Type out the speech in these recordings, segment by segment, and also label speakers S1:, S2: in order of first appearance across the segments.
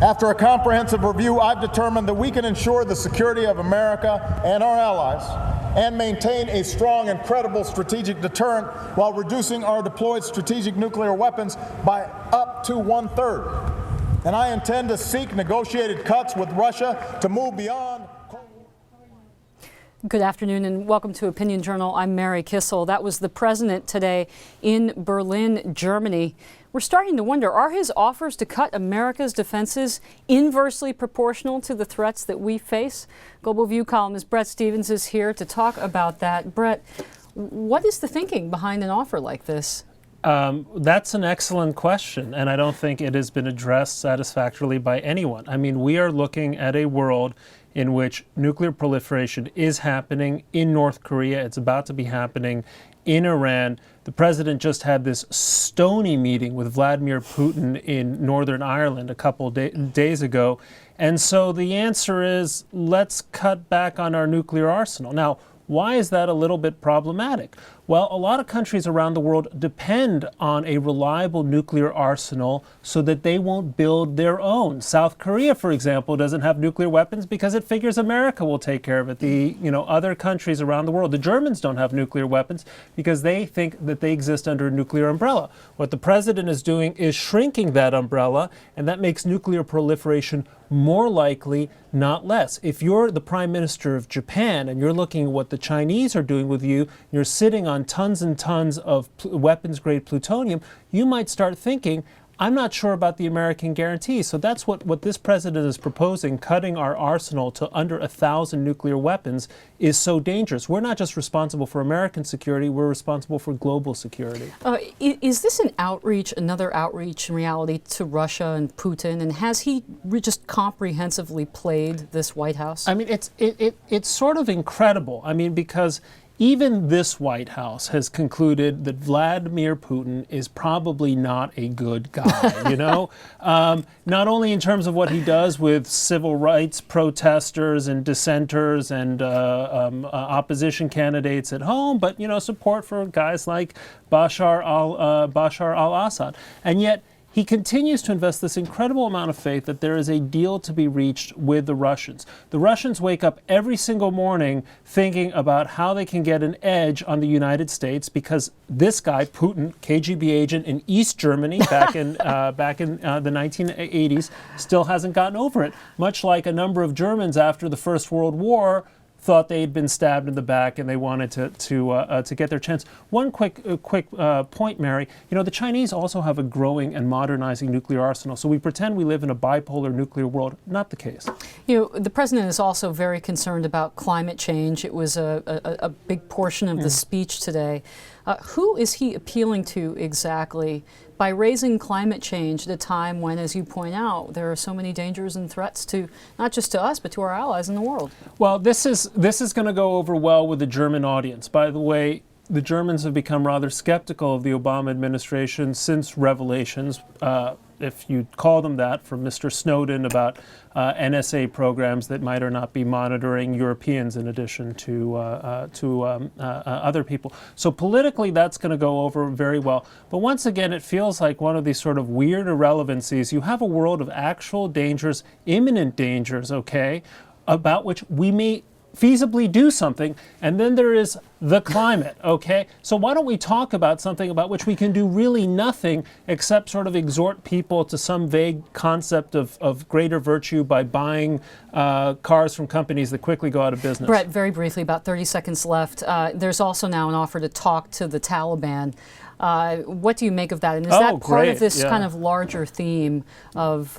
S1: After a comprehensive review, I've determined that we can ensure the security of America and our allies and maintain a strong and credible strategic deterrent while reducing our deployed strategic nuclear weapons by up to 1/3. And I intend to seek negotiated cuts with Russia to move beyond.
S2: Good afternoon and welcome to Opinion Journal. I'm Mary Kissel. That was the president today in Berlin, Germany. We're starting to wonder, are his offers to cut America's defenses inversely proportional to the threats that we face? Global View columnist Bret Stephens is here to talk about that. Bret, what is the thinking behind an offer like this?
S3: That's an excellent question, and I don't think it has been addressed satisfactorily by anyone. I mean, we are looking at a world in which nuclear proliferation is happening in North Korea. It's about to be happening in Iran. The president just had this stony meeting with Vladimir Putin in Northern Ireland a couple days ago. And so the answer is, let's cut back on our nuclear arsenal. Now, why is that a little bit problematic? Well, a lot of countries around the world depend on a reliable nuclear arsenal so that they won't build their own. South Korea, for example, doesn't have nuclear weapons because it figures America will take care of it. The other countries around the world, the Germans don't have nuclear weapons because they think that they exist under a nuclear umbrella. What the president is doing is shrinking that umbrella, and that makes nuclear proliferation more likely, not less. If you're the prime minister of Japan and you're looking at what the Chinese are doing with you, you're sitting on tons and tons of weapons-grade plutonium, you might start thinking, I'm not sure about the American guarantee. So that's what this president is proposing. Cutting our arsenal to under 1,000 nuclear weapons is so dangerous. We're not just responsible for American security, we're responsible for global security.
S2: Is this another outreach in reality to Russia and Putin? And has he just comprehensively played this White House?
S3: I mean, it's sort of incredible. I mean, because even this White House has concluded that Vladimir Putin is probably not a good guy, not only in terms of what he does with civil rights protesters and dissenters and opposition candidates at home, but, support for guys like Bashar al-Assad. And yet, he continues to invest this incredible amount of faith that there is a deal to be reached with the Russians. The Russians wake up every single morning thinking about how they can get an edge on the United States because this guy, Putin, KGB agent in East Germany back in the 1980s, still hasn't gotten over it. Much like a number of Germans after the First World War thought they'd been stabbed in the back and they wanted to get their chance. One quick point, Mary. The Chinese also have a growing and modernizing nuclear arsenal. So we pretend we live in a bipolar nuclear world. Not the case.
S2: The president is also very concerned about climate change. It was a big portion of the speech today. Who is he appealing to exactly by raising climate change at a time when, as you point out, there are so many dangers and threats to not just to us, but to our allies in the world? Well,
S3: this is going to go over well with the German audience. By the way, the Germans have become rather skeptical of the Obama administration since revelations, if you call them that, from Mr. Snowden about NSA programs that might or not be monitoring Europeans in addition to other people. So politically, that's going to go over very well. But once again, it feels like one of these sort of weird irrelevancies. You have a world of actual dangers, imminent dangers, okay, about which we may feasibly do something, and then there is the climate, okay? So why don't we talk about something about which we can do really nothing except sort of exhort people to some vague concept of greater virtue by buying cars from companies that quickly go out of business?
S2: Bret, very briefly, about 30 seconds left. There's also now an offer to talk to the Taliban. What do you make of that? And is that part of this kind of larger theme of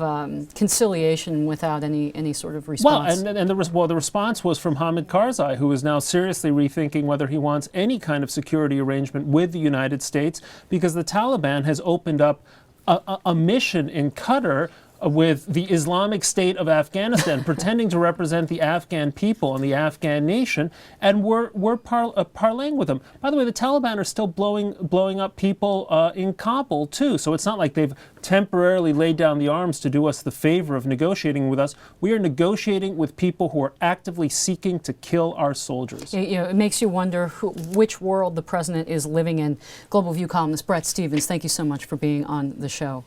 S2: conciliation without any sort of response?
S3: Well, and the response was from Hamid Karzai, who is now seriously rethinking whether he wants any kind of security arrangement with the United States, because the Taliban has opened up a mission in Qatar with the Islamic State of Afghanistan, pretending to represent the Afghan people and the Afghan nation, and we're parlaying with them. By the way, the Taliban are still blowing up people in Kabul too. So it's not like they've temporarily laid down the arms to do us the favor of negotiating with us. We are negotiating with people who are actively seeking to kill our soldiers.
S2: It makes you wonder which world the president is living in. Global View columnist Bret Stephens, thank you so much for being on the show.